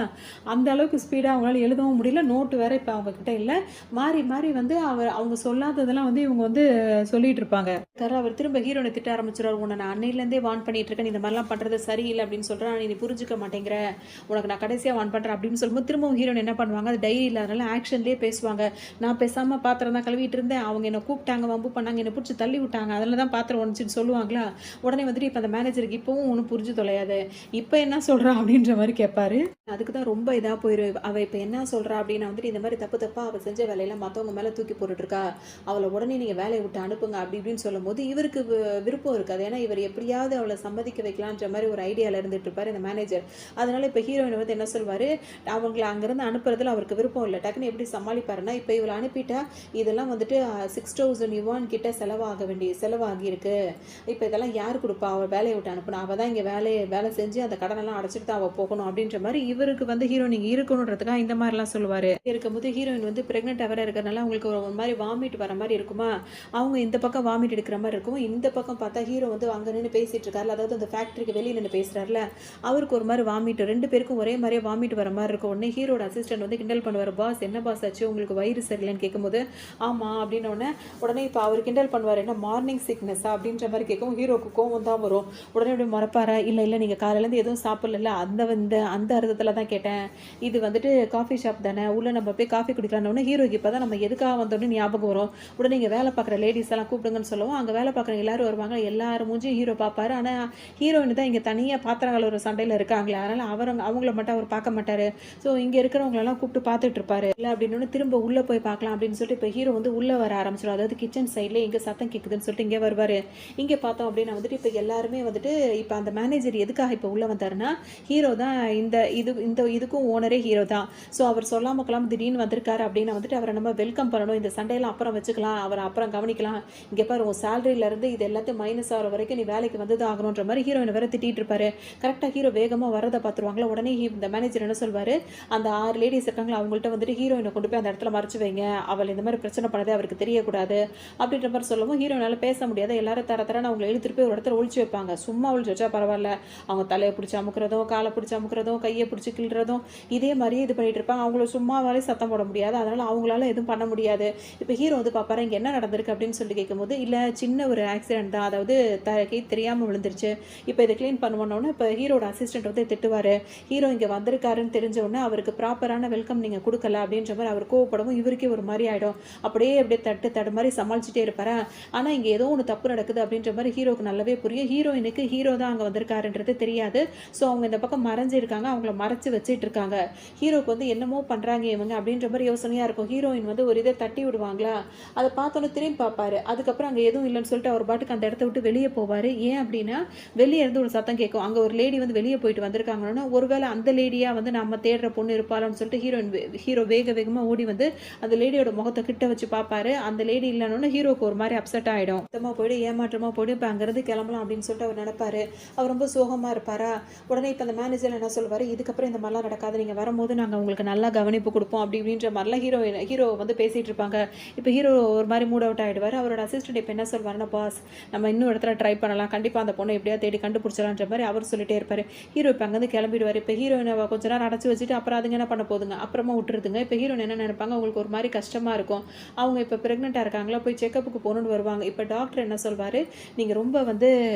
அந்த அளவுக்கு ஸ்பீடாக அவங்களால எழுதவும் முடியல. நோட்டு வேற இப்போ அவங்க கிட்ட இல்லை. மாறி வந்து அவங்க சொல்லாததெல்லாம் வந்து இவங்க வந்து சொல்லிட்டு இருப்பாங்க. அவர் திரும்ப ஹீரோனை திட்ட ஆரம்பிச்சிடாரு. உன்னை நான் அன்னையிலேருந்தே வான் பண்ணிட்டு இருக்கேன், இந்த மாதிரிலாம் பண்ணுறது சரியில்லை அப்படின்னு சொல்கிறேன், நீ புரிஞ்சுக்க மாட்டேங்கிற, உனக்கு நான் கடைசியாக வான் பண்ணுறேன் அப்படின்னு சொல்லும்போது திரும்பவும் ஹீரோன் என்ன பண்ணுவாங்க, அது டைரி இல்லாதனால ஆக்ஷன்லேயே பேசுவாங்க. நான் பேசாமல் பாத்திரம் தான் கழுவிட்டு இருந்தேன், அவங்க என்னை கூப்பிட்டாங்க, வம்பு பண்ணாங்க, என்னை பிடிச்சி தள்ளி விட்டாங்க, அதில் தான் பாத்திரம் உடஞ்சிருச்சு ஆச்சுன்னு சொல்லுவாங்களா? உடனே வந்துட்டு இப்ப அந்த மேனேஜருக்கு இப்பவும் ஒண்ணும் புரிஞ்சு தொலையாது. இப்ப என்ன சொல்றா? அப்படின்ற மாரி கேட்பாரு. அதுக்கு தான் ரொம்ப இதா போயிரும். அவ இப்ப என்ன சொல்றா? அப்படின்னா வந்துட்டு இந்த மாரி தப்பு தப்பா அவ செஞ்ச வேலையில மத்தவங்க மேல தூக்கி போட்டுட்டு இருக்கா. அவள உடனே நீங்க வேலைய விட்டு அனுப்புங்க அப்படி இப்படின்னு சொல்லும்போது, இவருக்கு விருப்பம் இருக்காது. ஏன்னா இவர் எப்படியாவது அவள சம்மதிக்க வைக்கலான்ற மாரி ஒரு ஐடியால இருந்துட்டு இருப்பாரு இந்த மேனேஜர். அதனால இப்ப ஹீரோயின் வந்து என்ன சொல்வாரு, அவங்கள அங்கிருந்து அனுப்புறதுல அவருக்கு விருப்பம் இல்ல. டக்குனு எப்படி சமாளிப்பாருன்னா, இப்ப இவள அனுப்பிட்டா இதெல்லாம் வந்துட்டு 6000 யுவான் கிட்ட செலவாகியிருக்கு. இப்ப இதெல்லாம் யாரு குடுப்பா? அவ வேலைய விட்டு அனுப்புனா. அவ தான் இங்க வேலை செஞ்சு அந்த கடனெல்லாம் அடைச்சுட்டு தான் அவ போகணும் அப்படின்ற மாரி இவருக்கு வந்து ஹீரோயின் இங்க இருக்கணுன்றதுக்காக இந்த மாரிலாம் சொல்லுவாரு. இருக்கும்போது ஹீரோயின் வந்து பிரெக்னன்ட்டா வேற இருக்கறனால அவங்களுக்கு ஒரு மாரி வாமிட் வர மாரி இருக்குமா, அவங்க இந்த பக்கம் வாமிட் எடுக்கிற மாரி இருக்கும். இந்த பக்கம் பார்த்தா ஹீரோ வந்து அங்க நின்னு பேசிட்டு இருக்கார்ல, அதாவது அந்த ஃபேக்டரிக்கு வெளிய நின்னு பேசுறார்ல, அவருக்கு ஒரு மாரி வாமிட் 2 பேருக்கும் ஒரே மாரியே வாமிட் வர மாரி இருக்கும். உடனே ஹீரோட அசிஸ்டன்ட் வந்து கிண்டல் பண்ணுவாரு. பாஸ் என்ன பாஸ் ஆச்சு? உங்களுக்கு வயிறு சரியில்லன்னு கேட்கும்போது, ஆமா அப்படின்ன உடனே இப்ப அவர் கிண்டல் பண்ணுவாரு. என்ன மார்னிங் சிக்னஸா? அப்படின்ற மாரி கேட்கவும் ஹீரோக்கு கோவம் தான் வரும். உடனே அப்படியே மொறப்பாரா, இல்ல நீங்க காலையிலேருந்து எதுவும் சாப்பிடல. அந்த அர்த்தத்துல தான் கேட்டேன். இது வந்துட்டு காஃபி ஷாப் தானே. உள்ள நம்ம போய் காஃபி குடிக்கலாம்னு ஹீரோக்கு இப்பதான் நம்ம எதுக்காக வந்தோம்னு ஞாபகம் வரும். உடனே இங்க வேலை பார்க்குற லேடிஸ் எல்லாம் கூப்பிடுங்கன்னு சொல்லவும், அங்க வேலை பார்க்குறவங்க எல்லாரும் வருவாங்க. எல்லார் மூஞ்சியும் ஹீரோ பார்ப்பாரு. ஆனா ஹீரோயின் தான் இங்க தனியா பாத்திரம் கழுவுற சண்டையில இருக்காங்களே. அதனால அவங்கள மட்டும் அவர் பார்க்க மாட்டாரு. ஸோ இங்க இருக்கிறவங்களெல்லாம் கூப்பிட்டு பார்த்துட்டு இருப்பாரு. இல்ல அப்படின்னு திரும்ப உள்ள போய் பார்க்கலாம் அப்படின்னு சொல்லிட்டு இப்ப ஹீரோ வந்து உள்ள வர ஆரம்பிச்சிடும். அதாவது கிச்சன் சைட்ல எங்க சத்தம் கேட்குதுன்னு சொல்லிட்டு இங்கே வருவாரு. இங்கே பார்த்தோம் அப்படின்னா வந்துட்டு இப்போ எல்லாருமே வந்துட்டு இப்போ அந்த மேனேஜர் எதுக்காக இப்போ உள்ள வந்தாருன்னா, ஹீரோ தான் இதுக்கும் ஓனரே ஹீரோ தான். ஸோ அவர் சொல்லாம கொள்ளாம திடீர்னு வந்திருக்காரு அப்படின்னா வந்துட்டு அவரை நம்ம வெல்கம் பண்ணணும். இந்த சண்டையெல்லாம் அப்புறம் வச்சுக்கலாம், அவரை அப்புறம் கவனிக்கலாம். இங்கே பாரு உன் சேலரியில இருந்து இது எல்லாத்தையும் மைனஸ் ஆகிற வரைக்கும் நீ வேலைக்கு வந்தது ஆகணுன்ற மாதிரி ஹீரோயின் வேற திட்டிட்டு இருப்பாரு. கரெக்டாக ஹீரோ வேகமாக வரதை பார்த்துருவாங்களா. உடனே இந்த மேனேஜர் என்ன சொல்வாரு, அந்த 6 லேடிஸ் இருக்காங்களா அவங்கள்ட்ட வந்துட்டு ஹீரோயினை கொண்டு போய் அந்த இடத்துல மறைச்சு வைங்க, அவள் இந்த மாதிரி பிரச்சனை பண்ணதே அவருக்கு தெரியக்கூடாது அப்படின்ற மாதிரி சொல்லவும் ஹீரோயினால பேச முடியாது. எல்லாரும் தரன்னு அவங்களை இழுத்துட்டு போய் ஒரு இடத்துல ஒழிச்சு வைப்பாங்க. சும்மா ஒழிச்சு வச்சா பரவாயில்ல, அவங்க தலையை பிடிச்சி அமுக்கிறதும் காலை பிடிச்சி அமுக்கிறதும் கையை பிடிச்சி கிள்றதும் இதே மாதிரியே இது பண்ணிட்டு இருப்பாங்க. அவங்கள சும்மாவாலே சத்தம் போட முடியாது. அதனால அவங்களால எதுவும் பண்ண முடியாது. இப்போ ஹீரோ வந்து பார்ப்பாரு, இங்கே என்ன நடந்திருக்கு அப்படின்னு சொல்லி கேட்கும்போது, இல்லை சின்ன ஒரு ஆக்சிடென்ட் தான், அதாவது கை தெரியாமல் விழுந்துருச்சு, இப்போ இதை க்ளீன் பண்ணுவோன்னொன்னே இப்போ ஹீரோட அசிஸ்டன்ட் வந்து திட்டுவார். ஹீரோ இங்கே வந்திருக்காருன்னு தெரிஞ்ச உடனே அவருக்கு ப்ராப்பரான வெல்கம் நீங்கள் கொடுக்கல அப்படின்ற மாதிரி அவர் கோவப்படவும் இவருக்கே ஒரு மாதிரி ஆகிடும். அப்படியே தடு மாதிரி சமாளிச்சுட்டே இருப்பாரு. ஆனால் இங்கே ஏதோ ஒன்று தப்பு நடக்குது அப்படின்ற மாதிரி ஹீரோக்கு நல்லாவே புரியும். ஹீரோயினுக்கு ஹீரோ தான் அங்கே வந்திருக்காருன்றது தெரியாது. ஸோ அவங்க இந்த பக்கம் மறைஞ்சிருக்காங்க, அவங்கள மறைச்சு வச்சுட்டு இருக்காங்க. ஹீரோக்கு வந்து என்னமோ பண்ணுறாங்க இவங்க அப்படின்ற மாதிரி யோசனையாக இருக்கும். ஹீரோயின் வந்து ஒரு இதை தட்டி விடுவாங்களா, அதை பார்த்தோன்னே திரும்பி பார்ப்பாரு. அதுக்கப்புறம் அங்கே எதுவும் இல்லைன்னு சொல்லிட்டு அவர் பாட்டுக்கு அந்த இடத்த விட்டு வெளியே போவார். ஏன் அப்படின்னா வெளியே இருந்து ஒரு சத்தம் கேட்கும். அங்கே ஒரு லேடி வந்து வெளியே போயிட்டு வந்திருக்காங்கன்னா ஒருவேளை அந்த லேடியாக வந்து நம்ம தேடுற பொண்ணு இருப்பாளோன்னு சொல்லிட்டு ஹீரோ வேகமாக ஓடி வந்து அந்த லேடியோட முகத்தை கிட்ட வச்சு பார்ப்பாரு. அந்த லேடி இல்லைன்னு ஹீரோக்கு ஒரு மாதிரி அப்செட் ஆகிடும். மொத்தமாக போய்ட்டு ஏமாற்றமாக போய்ட்டு இப்போ அங்கேருந்து கிளம்பலாம் அப்படின்னு சொல்லிட்டு அவர் நினைப்பாரு. அவர் ரொம்ப சோகமாக இருப்பாரா. உடனே இப்போ அந்த மேனேஜர் என்ன சொல்வார், இதுக்கப்புறம் இந்த மாதிரிலாம் நடக்காது, நீங்கள் வரும்போது நாங்கள் உங்களுக்கு நல்லா கவனிப்பு கொடுப்போம் அப்படி இப்படின்ற மாதிரிலாம் ஹீரோ வந்து பேசிகிட்டு இருப்பாங்க. இப்போ ஹீரோ ஒரு மாதிரி மூட் அவுட் ஆகிடுவார். அவரோட அசிஸ்டன்ட் இப்போ என்ன சொல்வாருன்னா, பாஸ் நம்ம இன்னும் இடத்துல ட்ரை பண்ணலாம், கண்டிப்பாக அந்த பொண்ணை எப்படியா தேடி கண்டுபிடிச்சலான்ற மாதிரி அவர் சொல்லிட்டே இருப்பார். ஹீரோ இப்போ அங்கேருந்து கிளம்பிடுவார். இப்போ ஹீரோயினை கொஞ்ச நேரம் அடைச்சி வச்சுட்டு அப்புறம் அதுங்க என்ன பண்ண போதுங்க, அப்புறமா விட்டுருதுங்க. இப்போ ஹீரோயின் என்ன நினைப்பாங்க, அவங்களுக்கு ஒரு மாதிரி கஷ்டமாக இருக்கும். அவங்க இப்போ ப்ரெக்னெண்ட்டாக இருக்காங்களா, போய் செக்கப்புக்கு போகணுன்னு வருவாங்க. இப்போ டாக்டர் என்ன சொல்வார், நீங்கள் ரொம்ப வந்து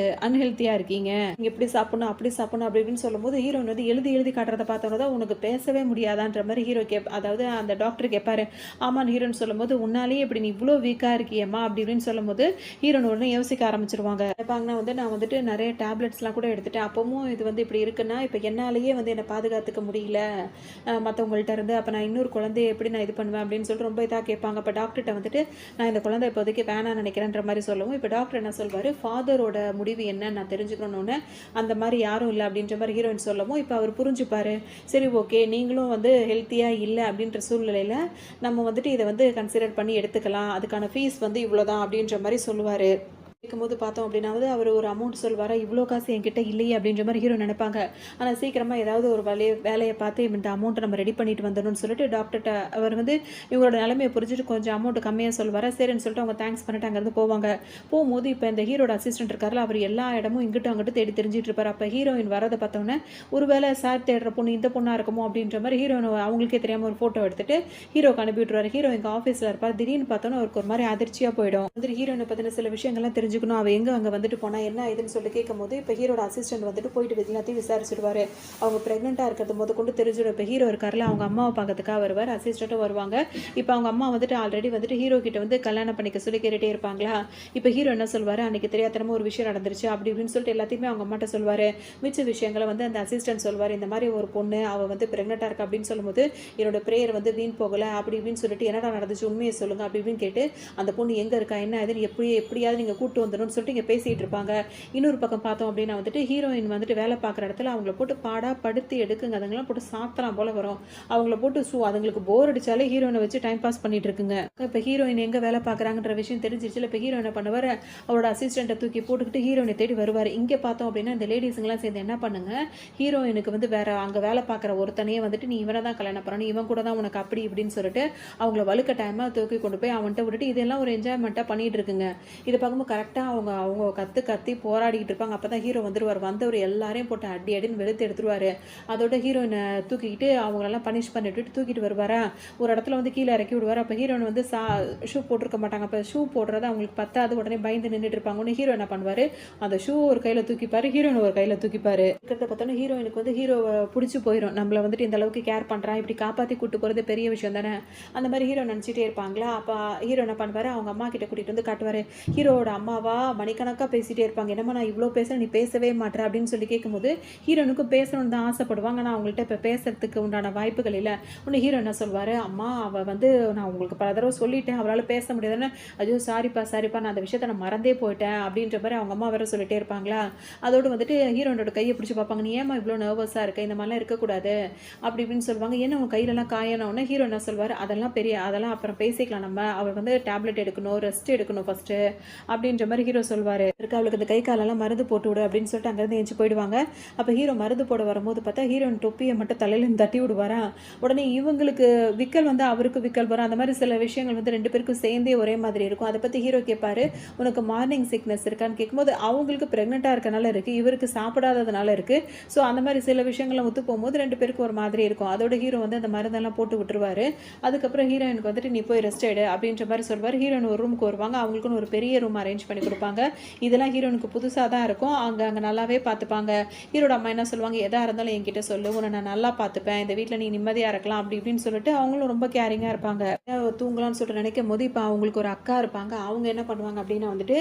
அன்ஹெல்த்தியாக இருக்கீங்க, நீங்கள் இப்படி சாப்பிடணும் அப்படி சாப்பிடணும் அப்படி இப்படின்னு சொல்லும்போது ஹீரோயின் வந்து எழுதி காட்டுறதை பார்த்தோன்னா தான் உனக்கு பேசவே முடியாதான்ற மாதிரி ஹீரோ அதாவது அந்த டாக்டர் கேட்பாரு. ஆமான்னு ஹீரோன்னு சொல்லும்போது, உன்னாலேயே இப்படி நீ இவ்வளோ வீக்காக இருக்கியம்மா அப்படி இப்படின்னு சொல்லும்போது ஹீரோன் உடனே யோசிக்க ஆரம்பிச்சிருவாங்க. கேட்பாங்கன்னா வந்து நான் வந்துட்டு நிறைய டேப்லெட்ஸ்லாம் கூட எடுத்துட்டேன், அப்பவும் இது வந்து இப்படி இருக்குன்னா இப்போ என்னாலேயே வந்து என்னை பாதுகாத்துக்க முடியல மற்றவங்கள்ட்ட இருந்து, அப்போ நான் இன்னொரு குழந்தைய எப்படி நான் இது பண்ணுவேன் அப்படின்னு சொல்லிட்டு ரொம்ப இதாக கேட்பாங்க. இப்போ டாக்டர்கிட்ட வந்துட்டு நான் இந்த குழந்தை இப்போதைக்கு வேணான்னு நினைக்கிறேன்ற மாதிரி சொல்லவும் இப்போ டாக்டர் என்ன சொல்வார், ஃபாதரோட முடிவு என்ன நான் தெரிஞ்சுக்கணுன்னு, அந்த மாதிரி யாரும் இல்லை அப்படின்ற மாதிரி ஹீரோயின் சொல்லவும் இப்போ அவர் புரிஞ்சுப்பார். சரி ஓகே, நீங்களும் வந்து ஹெல்த்தியாக இல்லை அப்படின்ற சூழ்நிலையில் நம்ம வந்துட்டு இதை வந்து கன்சிடர் பண்ணி எடுத்துக்கலாம், அதுக்கான ஃபீஸ் வந்து இவ்வளோதான் அப்படின்ற மாதிரி சொல்லுவார். இருக்கும்போது பார்த்தோம் அப்படின்னா அவர் ஒரு அமௌண்ட் சொல்வாரா, இவ்வளோ காசு என்கிட்ட இல்லையே அப்படின்ற மாதிரி ஹீரோ நினைப்பாங்க. ஆனால் சீக்கிரமாக ஏதாவது ஒரு வேலையை பார்த்து இந்த அமௌண்ட்டை நம்ம ரெடி பண்ணிட்டு வந்துடணும்னு சொல்லிட்டு டாக்டர்கிட்ட அவர் வந்து இவங்களோட நிலைமையை புரிஞ்சுட்டு கொஞ்சம் அமௌண்ட் கம்மியாக சொல்வாரா. சரின்னு சொல்லிட்டு அவங்க தேங்க்ஸ் பண்ணிட்டு அங்கேருந்து போவாங்க. போகும்போது இப்போ இந்த ஹீரோட அசிஸ்டன்ட் இருக்காருல, அவர் எல்லா இடமும் இங்கிட்டும் அங்கிட்டு தேடி தெரிஞ்சிட்டு இருப்பார். அப்போ ஹீரோயின் வரதை பார்த்தோன்னே ஒருவேளை சார் தேடுற பொண்ணு இந்த பொண்ணாக இருக்குமோ அப்படின்ற மாதிரி ஹீரோயின் அவங்களுக்கே தெரியாமல் ஒரு ஃபோட்டோ எடுத்துட்டு ஹீரோக்கு அனுப்பி விட்டுருவார். ஹீரோ எங்கள் ஆஃபீஸில் இருப்பார். திடீர்னு பார்த்தோன்னே அவருக்கு ஒரு மாதிரி அதிர்ச்சியாக போயிடும். வந்து ஹீரோயினை பற்றின சில விஷயங்கள்லாம் தெரிஞ்சுக்கணும், அவள் எங்கே அங்கே வந்துட்டு போனால் என்ன இதுன்னு சொல்லி கேட்கும்போது இப்போ ஹீரோட அசிஸ்டன்ட் வந்துட்டு போயிட்டு எல்லாத்தையும் விசாரிச்சுடுவார். அவங்க ப்ரெக்னெண்ட்டாக இருக்கிறது கொண்டு தெரிஞ்சிடும். இப்போ ஹீரோ இருக்கார்ல, அவங்க அம்மாவை பார்க்கறதுக்காக வருவார், அசிஸ்டண்ட்டும் வருவாங்க. இப்போ அவங்க அம்மா வந்துட்டு ஆல்ரெடி வந்துட்டு ஹீரோ கிட்ட வந்து கல்யாணம் பண்ணிக்க சொல்லி கேட்டுகிட்டே இருப்பாங்களா. இப்போ ஹீரோ என்ன சொல்வார், அன்றைக்கி தெரியாதனமாக ஒரு விஷயம் நடந்துருச்சு அப்படி இப்படின்னு சொல்லிட்டு எல்லாத்தையுமே அவங்க அம்மாட்ட சொல்வார். மிச்ச விஷயங்களை வந்து அந்த அசிஸ்டன்ட் சொல்வார். இந்த மாதிரி ஒரு பொண்ணு அவள் வந்து ப்ரெக்னெண்ட்டாக இருக்கா அப்படின்னு சொல்லும்போது என்னோட ப்ரேயர் வந்து வீண் போகலை அப்படி இப்படின்னு சொல்லிட்டு என்னடா நடந்துச்சு உண்மையை சொல்லுங்கள் அப்படி இப்படின்னு கேட்டு அந்த பொண்ணு எங்கே இருக்கா என்ன இதுன்னு எப்படியாவது நீங்கள் கூட்டு வந்துடணும்னு சொல்லிட்டு இங்கே பேசிகிட்டு இருப்பாங்க. இன்னொரு பக்கம் பார்த்தோம் அப்படின்னா வந்துட்டு ஹீரோயின் வந்துட்டு வேலை பார்க்குற இடத்துல அவங்கள போட்டு பாடா படுத்தி எடுக்குங்க. அதுங்களாம் போட்டு சாத்தலாம் போல வரும். அவங்கள போட்டு அதுங்களுக்கு போர் அடித்தாலே ஹீரோயினை வச்சு டைம் பாஸ் பண்ணிட்டு இருக்குங்க. இப்போ ஹீரோயின் எங்கே வேலை பார்க்குறாங்கன்ற விஷயம் தெரிஞ்சிருச்சு. இப்போ ஹீரோ என்ன பண்ணுவார், அவரோட அசிஸ்டண்ட்டை தூக்கி போட்டுக்கிட்டு ஹீரோயினை தேடி வருவார். இங்கே பார்த்தோம் அப்படின்னா இந்த லேடிஸுங்கெல்லாம் சேர்ந்து என்ன பண்ணுங்க, ஹீரோயினுக்கு வந்து வேற அங்கே வேலை பார்க்குற ஒருத்தனையே வந்துட்டு நீ இவனை தான் கல்யாணம் பண்ணணும், இவன் கூட தான் உனக்கு அப்படி இப்படின்னு சொல்லிட்டு அவங்கள வலுக்க டைமாக தூக்கி கொண்டு போய் அவன்கிட்ட விட்டுட்டு இதெல்லாம் ஒரு என்ஜாய்மெண்ட்டாக பண்ணிட்டு இருக்குங்க. இதை பார்க்கும்போது கரெக்டாக அவங்க கத்தி போராடிக்கிட்டு இருப்பாங்க. அப்போ தான் ஹீரோ வந்துடுவார். வந்தவர் எல்லாரையும் போட்டு அடின்னு வெளுத்து எடுத்துருவார். அதோட ஹீரோயினை தூக்கிக்கிட்டு அவங்களெல்லாம் பனிஷ் பண்ணிட்டு தூக்கிட்டு வருவாரா. ஒரு இடத்துல வந்து கீழே இறக்கி விடுவார். அப்போ ஹீரோயின் வந்து ஷூ போட்டிருக்க மாட்டாங்க. அப்போ ஷூ போடுறது அவங்களுக்கு பத்தாது. உடனே பயந்து நின்றுட்டு இருப்பாங்க. உடனே ஹீரோ என்ன பண்ணுவார், அந்த ஷூ ஒரு கையில் தூக்கிப்பார், ஹீரோயின் ஒரு கையில் தூக்கிப்பார். இருக்கிறத பார்த்தோன்னா ஹீரோயினுக்கு வந்து ஹீரோவை பிடிச்சி போயிடும். நம்மளை வந்துட்டு இந்த அளவுக்கு கேர் பண்ணுறான், இப்படி காப்பாற்றி கூட்டு போகிறது பெரிய விஷயம் தானே. அந்த மாதிரி ஹீரோ நினச்சிட்டே இருப்பாங்களா. அப்போ ஹீரோ என்ன பண்ணுவார், அவங்க அம்மா கிட்ட கூட்டிகிட்டு வந்து காட்டுவார். ஹீரோவோட அம்மாவா மணிக்கணக்காக பேசிகிட்டே இருப்பாங்க. என்னம்மா நான் இவ்வளோ பேசுகிறேன் நீ பேசவே மாட்டேற அப்படின்னு சொல்லி கேட்கும்போது ஹீரோனுக்கும் பேசணும்னு தான் ஆசைப்படுவாங்க. ஆனால் அவங்கள்ட்ட இப்போ பேசுறதுக்கு உண்டான வாய்ப்புகள் இல்லை. உடனே ஹீரோ என்ன சொல்வார், அம்மா அவள் வந்து நான் உங்களுக்கு பல தடவை சொல்லிட்டேன், அவளால் பேச முடியாதுன்னு. ஐயோ சாரிப்பா நான் அந்த விஷயத்தை நான் மறந்தே போயிட்டேன் அப்படின்ற மாதிரி அவங்க அம்மா வேற சொல்லிட்டே இருப்பாங்களா. அதோடு வந்துட்டு ஹீரோனோட கையை பிடிச்சி பார்ப்பாங்க. நீ ஏமா இவ்வளோ நர்வஸாக இருக்க, இந்த மாதிரிலாம் இருக்கக்கூடாது அப்படி இப்படின்னு சொல்லுவாங்க. ஏன்னா உன் கையிலலாம் காயணும்னா ஹீரோ என்ன சொல்வார், அதெல்லாம் அப்புறம் பேசிக்கலாம், நம்ம அவள் வந்து டேப்லெட் எடுக்கணும், ரெஸ்ட் எடுக்கணும் ஃபஸ்ட்டு அப்படின்ற மாதிரி ஹீரோ சொல்வார். இருக்கு அவளுக்கு இந்த கை காலெல்லாம் மருந்து போட்டு விடு அப்படின்னு சொல்லிட்டு அங்கேருந்து எழுந்து போயிடுவாங்க. அப்போ ஹீரோ மருந்து போட வரும்போது பார்த்தா ஹீரோயின் தொப்பியை மட்டும் தலையில தட்டி விடுவாரா. உடனே இவங்களுக்கு விக்கல் வந்து அவருக்கு விக்கல் வரும். அந்த மாதிரி சில விஷயங்கள் வந்து ரெண்டு பேருக்கும் சேர்ந்தே ஒரே மாதிரி இருக்கும். அதை பற்றி ஹீரோ கேட்பாரு, உனக்கு மார்னிங் சிக்னஸ் இருக்கான்னு கேட்கும்போது அவங்களுக்கு ப்ரெக்னெண்ட்டாக இருக்கனால இருக்குது, இவருக்கு சாப்பிடாததுனால இருக்குது. ஸோ அந்த மாதிரி சில விஷயங்கள்லாம் ஒத்து போகும்போது ரெண்டு பேருக்கும் ஒரு மாதிரி இருக்கும். அதோட ஹீரோ வந்து அந்த மருந்தெல்லாம் போட்டு விட்டுருவாரு. அதுக்கப்புறம் ஹீரோயினுக்கு வந்துட்டு நீ போய் ரெஸ்ட் எடு அப்படின்ற மாதிரி சொல்வார். ஹீரோயின் ஒரு ரூமுக்கு வருவாங்க. அவங்களுக்குன்னு ஒரு பெரிய ரூம் அரேஞ்ச் பண்ணி கொடுப்பாங்க. இதெல்லாம் ஹீரோனுக்கு புதுசாக தான் இருக்கும். அங்கே நல்லாவே பார்த்துப்பாங்க. ஹீரோட அம்மா என்ன சொல்லுவாங்க, எதாக இருந்தாலும் என்கிட்ட சொல்லு, உன்னை நான் நல்லா பார்த்துப்பேன், இந்த வீட்டில் நீ நிம்மதியாக இருக்கலாம் அப்படி இப்படின்னு சொல்லிட்டு அவங்களும் ரொம்ப கேரிங்காக இருப்பாங்க. தூங்கலாம்னு சொல்லிட்டு நினைக்கும் போது இப்போ அவங்களுக்கு ஒரு அக்கா இருப்பாங்க. அவங்க என்ன பண்ணுவாங்க அப்படின்னா வந்துட்டு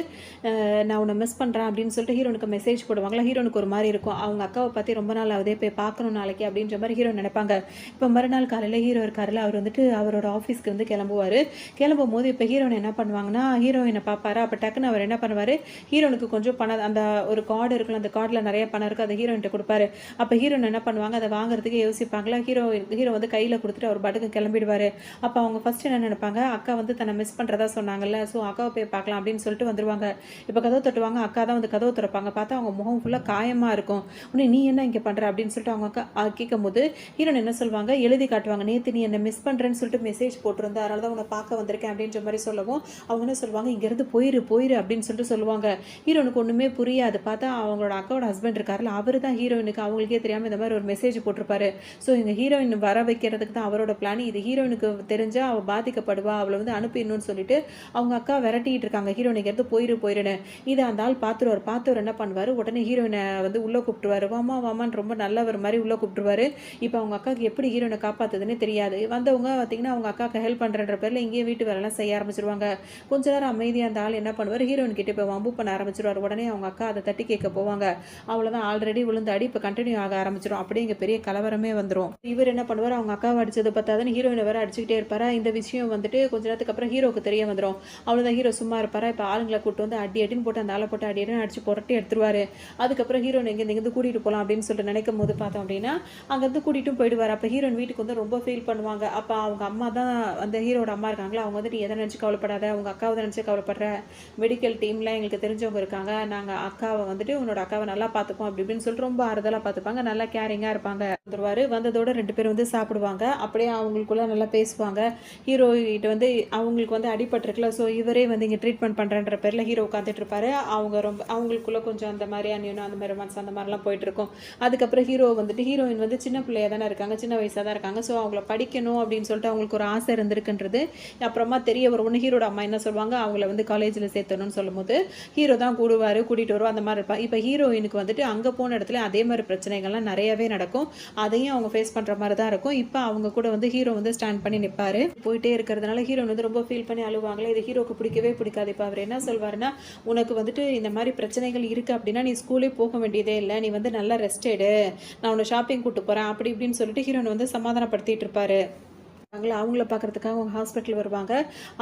நான் உன்னை மிஸ் பண்ணுறேன் அப்படின்னு சொல்லிட்டு ஹீரோனுக்கு மெசேஜ் போடுவாங்களா. ஹீரோனுக்கு ஒரு மாதிரி இருக்கும், அவங்க அக்காவை பற்றி ரொம்ப நாள் அவதே போய் பார்க்கணும் நாளைக்கு அப்படின்ற மாதிரி ஹீரோ நினைப்பாங்க. இப்போ மறுநாள் காலையில் ஹீரோ இருக்காருல, அவர் வந்துட்டு அவரோட ஆஃபீஸ்க்கு வந்து கிளம்பும் போது இப்போ ஹீரோயின் என்ன பண்ணுவாங்கன்னா ஹீரோயினை பார்ப்பாரு. அப்போ டக்குன்னு அவர் என்ன பண்ணுவார், ஹீரோனுக்கு கொஞ்சம் பணம், அந்த ஒரு கார்டு இருக்குல்ல, அந்த கார்டில் நிறைய பணம் இருக்குது, அதை ஹீரோயின்ட்ட கொடுப்பாரு. அப்போ ஹீரோயின் என்ன பண்ணுவாங்க, அதை வாங்குறதுக்கு யோசிப்பாங்களா. ஹீரோ வந்து கையில் கொடுத்துட்டு அவர் பாட்டுக்கு கிளம்பிடுவார். அப்போ அவங்க ஃபஸ்ட்டு என்ன நினைப்பாங்க, அக்கா வந்து தன்னை மிஸ் பண்ணுறதா சொன்னாங்கல்ல, ஸோ அக்காவை போய் பார்க்கலாம் அப்படின்னு சொல்லிட்டு வந்துடுவாங்க. இப்போ கதவு தட்டுவாங்க. அக்கா தான் வந்து கதவு திறப்பாங்க. பார்த்தா அவங்க முகம் ஃபுல்லாக காயமாக இருக்கும். உடனே நீ என்ன இங்கே பண்ணுற அப்படின்னு சொல்லிட்டு அவங்க அக்கா கேட்கும் போது ஹீரோன் என்ன சொல்லுவாங்க, எழுதி காட்டுவாங்க. நேற்று நீ என்னை மிஸ் பண்ணுறேன்னு சொல்லிட்டு மெசேஜ் போட்டிருந்தா, அதனால தான் உன்னை பார்க்க வந்திருக்கேன் அப்படின்ற மாதிரி சொல்லவும் அவங்க என்ன சொல்லுவாங்க, இங்கேருந்து போயிரு அப்படின்னு சொல்லிட்டு சொல்லுவாங்க. ஹீரோனுக்கு ஒன்றுமே புரியாது. பார்த்தா அவங்களோட அக்காவோட ஹஸ்பண்ட் இருக்காருல்ல, அவர் தான் ஹீரோயினுக்கு அவங்களுக்கே தெரியாமல் இந்த மாதிரி ஒரு மெசேஜ் போட்டிருப்பாரு. ஸோ இந்த ஹீரோயின் வர வைக்கிறதுக்கு தான் அவரோட பிளான். இது ஹீரோயினுக்கு தெரிஞ்சால் அவள் பாதிக்கப்படுவா, அவளை வந்து அனுப்பிடணும்னு சொல்லிட்டு அவங்க அக்கா விரட்டிட்டு இருக்காங்க. ஹீரோயினுக்கு எடுத்து போயிருன்னு இதை அந்த ஆள் பார்த்தவர் என்ன பண்ணுவார், உடனே ஹீரோயினை வந்து உள்ளே கூப்பிட்டுருவாரு. வாமான்னு ரொம்ப நல்லவர் மாதிரி உள்ளே கூப்பிட்டுருவாரு. இப்போ அவங்க அக்காவுக்கு எப்படி ஹீரோயினை காப்பாற்றுதுன்னு தெரியாது. வந்தவங்க பார்த்தீங்கன்னா அவங்க அக்காவுக்கு ஹெல்ப் பண்ணுறன்ற பேரில் இங்கேயே வீட்டு வேலைலாம் செய்ய ஆரம்பிச்சிருவாங்க. கொஞ்ச நேரம் அமைதியாக அந்த ஆள் என்ன பண்ணுவார், ஹீரோயின் கிட்டே இப்போ வம்பு பண்ண ஆரம்பிச்சிருவார். உடனே அவங்க அக்கா அதை தட்டி கேட்க போவாங்க. அவ்வளோதான், ஆல்ரெடி விழுந்து அடி இப்போ கண்டினியூ ஆக ஆரம்பிச்சிடும். அப்படியே இங்கே பெரிய கலவரமே வந்துடும். இவர் என்ன பண்ணுவார், அவங்க அக்காவை அடிச்சது பார்த்தாதான் ஹீரோயினை வேற அடிச்சுக்கிட்டே இருப்பாரா. இந்த விஷயம் வந்துட்டு கொஞ்ச நேரத்துக்கு அப்புறம் ஹீரோக்கு தெரிய வந்துடும். அவ்வளோதான், ஹீரோ சும்மா இருப்பாரா. இப்போ ஆளுங்களை கூட்டு வந்து அடின்னு போட்டு அந்த ஆளை போட்டு அடின்னு அடிச்சு புரட்டி எடுத்துருவாரு. அதுக்கப்புறம் ஹீரோயின் எங்கேருந்து கூட்டிகிட்டு போகலாம் அப்படின்னு சொல்லிட்டு நினைக்கும் போது பார்த்தோம் அப்படின்னா அங்கேருந்து கூட்டிகிட்டும் போயிடுவார். அப்போ ஹீரோயின் வீட்டுக்கு வந்து ரொம்ப ஃபீல் பண்ணுவாங்க. அப்போ அவங்க அம்மா தான் அந்த ஹீரோட அம்மா இருக்காங்களா, அவங்க வந்துட்டு எதை நினச்சி கவலைப்படாத, அவங்க அக்காவை நினச்சி கவலைப்படுற, மெடிக்கல் டீமில் எங்களுக்கு தெரிஞ்சவங்க இருக்காங்க, நாங்கள் அக்காவை வந்துட்டு உன்னோட அக்காவை நல்லா பார்த்துப்போம் அப்படி இப்படின்னு சொல்லிட்டு ரொம்ப ஆறுதலாக பார்த்துப்பாங்க, நல்லா கேரிங்காக இருப்பாங்க. வந்துருவார். வந்ததோட ரெண்டு பேரும் வந்து சாப்பிடுவாங்க. அப்படியே அவங்களுக்குள்ள நல்லா பேசுவாங்க. ஹீரோகிட்ட வந்து அவங்களுக்கு வந்து அடிபட்டிருக்குல, ஸோ இவரே வந்து இங்கே ட்ரீட்மெண்ட் பண்ணுறன்ற பேரில் ஹீரோ உட்காந்துட்டு இருப்பாரு. அவங்களுக்குள்ள கொஞ்சம் அந்த மாதிரி அந்நியனும் அந்த மாதிரி ரொமான்ஸ் அந்த மாதிரிலாம் போயிட்டு இருக்கும். அதுக்கப்புறம் ஹீரோயின் வந்து சின்ன பிள்ளையாக தானே இருக்காங்க, சின்ன வயசாக தான் இருக்காங்க. ஸோ அவங்கள படிக்கணும் அப்படின்னு சொல்லிட்டு அவங்களுக்கு ஒரு ஆசை இருந்திருக்குன்றது அப்புறமா தெரிய வரும். ஹீரோட அம்மா என்ன சொல்லுவாங்க, அவங்கள வந்து காலேஜில் சேர்த்தணும்னு சொல்லும்போது ஹீரோ தான் கூட்டிகிட்டு வருவோம் அந்த மாதிரி இருப்பாள். இப்போ ஹீரோயினுக்கு வந்துட்டு அங்கே போன இடத்துல அதே மாதிரி பிரச்சனைகள்லாம் நிறையவே நடக்கும். அதையும் அவங்க ஃபேஸ் பண்ணுற மாதிரி தான் இருக்கும். இப்போ அவங்க கூட வந்து ஹீரோ வந்து ஸ்டாண்ட் பண்ணி நிற்பார். போயிட்டே இருக்கிறதுனால ஹீரோயின் வந்து ரொம்ப ஃபீல் பண்ணி அழுவாங்களே. இது ஹீரோக்கு பிடிக்கவே பிடிக்காது. இப்போ அவர் என்ன சொல்வாருன்னா, உனக்கு வந்துட்டு இந்த மாதிரி பிரச்சனைகள் இருக்குது அப்படின்னா நீ ஸ்கூலே போக வேண்டியதே இல்லை, நீ வந்து நல்லா ரெஸ்ட் எடு, நான் உன்னை ஷாப்பிங் கூட்டு போகிறேன் அப்படி இப்படின்னு சொல்லிட்டு ஹீரோயின் வந்து சமாதானப்படுத்திட்டு இருப்பாரு. அவங்கள பார்க்குறதுக்காக அவங்க ஹாஸ்பிட்டல் வருவாங்க.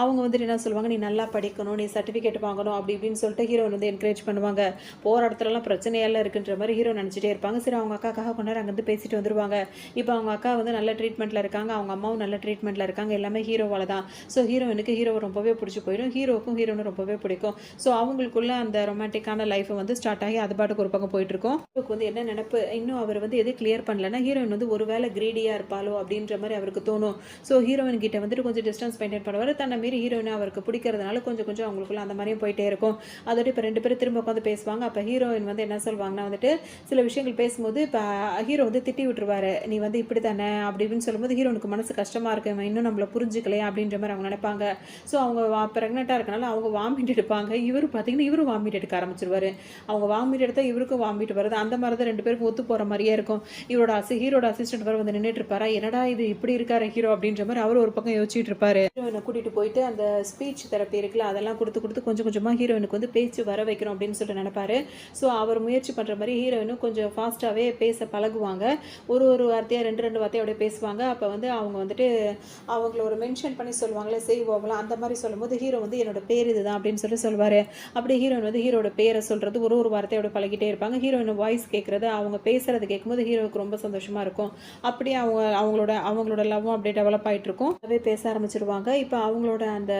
அவங்க வந்துட்டு என்ன சொல்லுவாங்க, நீ நல்லா படிக்கணும், நீ சர்டிஃபிகேட் வாங்கணும் அப்படி இப்படின்னு சொல்லிட்டு ஹீரோயின் வந்து என்கரேஜ் பண்ணுவாங்க. போகிற இடத்துலலாம் பிரச்சனையெல்லாம் இருக்குன்ற மாதிரி ஹீரோ நினச்சிட்டே இருப்பாங்க. சரி அவங்க அக்காக்காக கொஞ்ச நேரம் அங்கேருந்து பேசிட்டு வந்துருவாங்க. இப்போ அவங்க அக்கா வந்து நல்ல ட்ரீட்மெண்ட்டில் இருக்காங்க, அவங்க அம்மாவும் நல்ல ட்ரீட்மெண்ட்டில் இருக்காங்க. எல்லாமே ஹீரோவால் தான். ஸோ ஹீரோயினுக்கு ஹீரோவை ரொம்பவே பிடிச்சி போயிடும். ஹீரோவுக்கும் ஹீரோனு ரொம்பவே பிடிக்கும். ஸோ அவங்களுக்குள்ள அந்த ரொமான்டிக்கான லைஃப்பை வந்து ஸ்டார்ட் ஆகி அது பாட்டுக்கு ஒரு பக்கம் போயிட்டுருக்கும். ஹீரோக்கு வந்து என்ன நினப்பு, இன்னும் அவர் வந்து எது கிளியர் பண்ணலன்னா ஹீரோயின் வந்து ஒரு வேளை கிரீடியாக இருப்பாளோ அப்படின்ற மாதிரி அவருக்கு தோணும். ஸோ ஹீரோயின் கிட்ட வந்துட்டு கொஞ்சம் டிஸ்டன்ஸ் மெயின்டைன் பண்ணுவார். தன்னை மீறி ஹீரோயினை அவருக்கு பிடிக்கிறதுனால கொஞ்சம் கொஞ்சம் அவங்களுக்குள்ள அந்த மாதிரியும் போயிட்டே இருக்கும். அதோட இப்போ 2 பேரும் திரும்ப உட்காந்து பேசுவாங்க. அப்போ ஹீரோயின் வந்து என்ன சொல்லுவாங்கன்னா வந்துட்டு சில விஷயங்கள் பேசும்போது இப்போ ஹீரோ வந்து திட்டி விட்டுருவாரு, நீ வந்து இப்படி தானே அப்படி இப்படின்னு சொல்லும்போது ஹீரோனுக்கு மனசு கஷ்டமாக இருக்கு, இன்னும் நம்மளை புரிஞ்சுக்கலையே அப்படின்ற மாதிரி அவங்க நினைப்பாங்க. ஸோ அவங்க ப்ரெக்னெண்ட்டாக இருக்கனால அவங்க வாமிட் எடுப்பாங்க. இவர் பார்த்தீங்கன்னா இவரும் வாமிட் எடுக்க ஆரம்பிச்சிருவாரு. அவங்க வாமிட் எடுத்தால் இவருக்கும் வாமிட் வருது. அந்த மாதிரி தான் 2 பேருக்கும் ஒத்து போகிற மாதிரியே இருக்கும். ஹீரோட அசிஸ்டன்ட் வர வந்து நின்றுட்டு இருப்பாரா, என்னடா இது இப்படி இருக்காரு ஹீரோ அப்படின்ற மாதிரி அவர் ஒரு பக்கம் யோசிச்சுட்டு இருப்பாரு. ஹீரோயினை கூட்டிட்டு போயிட்டு அந்த ஸ்பீச் தெரப்பி இருக்குல்ல அதெல்லாம் கொடுத்து கொஞ்சம் கொஞ்சமாக ஹீரோயினுக்கு வந்து பேச்சு வர வைக்கணும் அப்படின்னு சொல்லிட்டு நினைப்பாரு. ஸோ அவர் முயற்சி பண்ணுற மாதிரி ஹீரோயினும் கொஞ்சம் ஃபாஸ்ட்டாகவே பேச பழகுவாங்க. ஒரு வார்த்தையாக 2 வார்த்தையாக அப்படியே பேசுவாங்க. அப்போ வந்து அவங்க வந்துட்டு அவங்கள ஒரு மென்ஷன் பண்ணி சொல்லுவாங்களே செய்வோம்லாம் அந்த மாதிரி சொல்லும்போது ஹீரோ வந்து என்னோட பேர் இதுதான் அப்படின்னு சொல்லி சொல்லுவார். அப்படி ஹீரோயின் வந்து ஹீரோட பேரை சொல்கிறது ஒரு வார்த்தையோட பழகிட்டே இருப்பாங்க. ஹீரோயின் வாய்ஸ் கேட்குறது அவங்க பேசுறது கேட்கும்போது ஹீரோவுக்கு ரொம்ப சந்தோஷமாக இருக்கும். அப்படியே அவங்களோட லவ்வும் அப்படியே டெவலப் ஆகிட்டு இருக்கும். அதே பேச ஆரம்பிச்சிருவாங்க. இப்போ அவங்களோட அந்த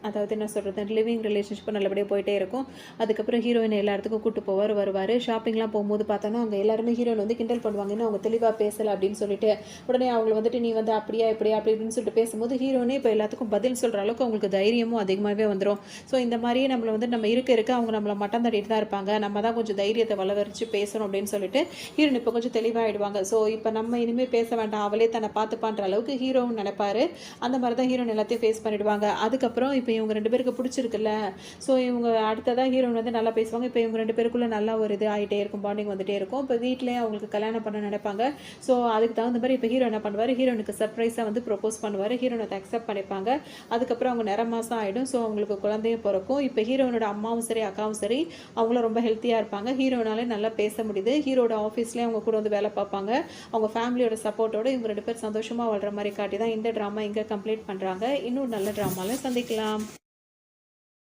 அதாவது என்ன சொல்கிறது லிவிங் ரிலேஷன்ஷிப் நல்லபடியாக போயிட்டே இருக்கும். அதுக்கப்புறம் ஹீரோயின் எல்லா இடத்துக்கும் கூட்டு வருவார். ஷாப்பிங்லாம் போகும்போது பார்த்தோன்னா அங்கே எல்லாருமே ஹீரோயின் வந்து கிண்டல் பண்ணுவாங்க, இன்னும் அவங்க தெளிவாக பேசலை அப்படின்னு சொல்லிட்டு. உடனே அவங்கள வந்துட்டு நீ வந்து அப்படியா இப்படியா அப்படி இப்படின்னு சொல்லிட்டு பேசும்போது ஹீரோனே இப்போ எல்லாத்துக்கும் பதில் சொல்கிற அளவுக்கு அவங்களுக்கு தைரியமும் அதிகமாகவே வந்துடும். ஸோ இந்த மாதிரியே நம்மளை வந்து நம்ம இருக்க அவங்க நம்மளை மட்டம் தட்டிட்டு தான் இருப்பாங்க, நம்ம தான் கொஞ்சம் தைரியத்தை வளவரிச்சு பேசணும் அப்படின்னு சொல்லிட்டு ஹீரோயின் இப்போ கொஞ்சம் தெளிவாகிடுவாங்க. ஸோ இப்போ நம்ம இனிமேல் பேச வேண்டாம், அவளே தன்னை பார்த்துப்பான்ற அளவுக்கு ஹீரோவும் நினைப்பாரு. அந்த மாதிரி தான் ஹீரோயின் எல்லாத்தையும் ஃபேஸ் பண்ணிடுவாங்க. அதுக்கப்புறம் இப்போ இவங்க 2 பேருக்கு பிடிச்சிருக்குல்ல, ஸோ இவங்க அடுத்ததாக ஹீரோயின் வந்து நல்லா பேசுவாங்க. இப்போ இவங்க 2 பேருக்குள்ளே நல்லா ஒரு இது ஆகிட்டே இருக்கும், பாண்டிங் வந்துகிட்டே இருக்கும். இப்போ வீட்டிலேயே அவங்களுக்கு கல்யாணம் பண்ண நினைப்பாங்க. ஸோ அதுக்கு தகுந்த மாதிரி இப்போ ஹீரோ என்ன பண்ணுவார், ஹீரோனுக்கு சர்ப்ரைஸாக வந்து ப்ரொப்போஸ் பண்ணுவார். ஹீரோனை அக்செப்ட் பண்ணிப்பாங்க. அதுக்கப்புறம் அவங்க நிற மாதம் ஆகிடும். ஸோ அவங்களுக்கு குழந்தையும் பிறக்கும். இப்போ ஹீரோனோட அம்மாவும் சரி அக்காவும் சரி அவங்களும் ரொம்ப ஹெல்த்தியாக இருப்பாங்க. ஹீரோனாலே நல்லா பேச முடியுது. ஹீரோட ஆஃபீஸ்லேயே அவங்க கூட வந்து வேலை பார்ப்பாங்க. அவங்க ஃபேமிலியோட சப்போர்ட்டோடு இவங்க 2 பேர் சந்தோஷமாக வாழ்கிற மாதிரி காட்டி தான் இந்த ட்ராமா இங்கே கம்ப்ளீட் பண்ணுறாங்க. இன்னும் நல்ல ட்ராமாவில் சந்திக்கலாம்.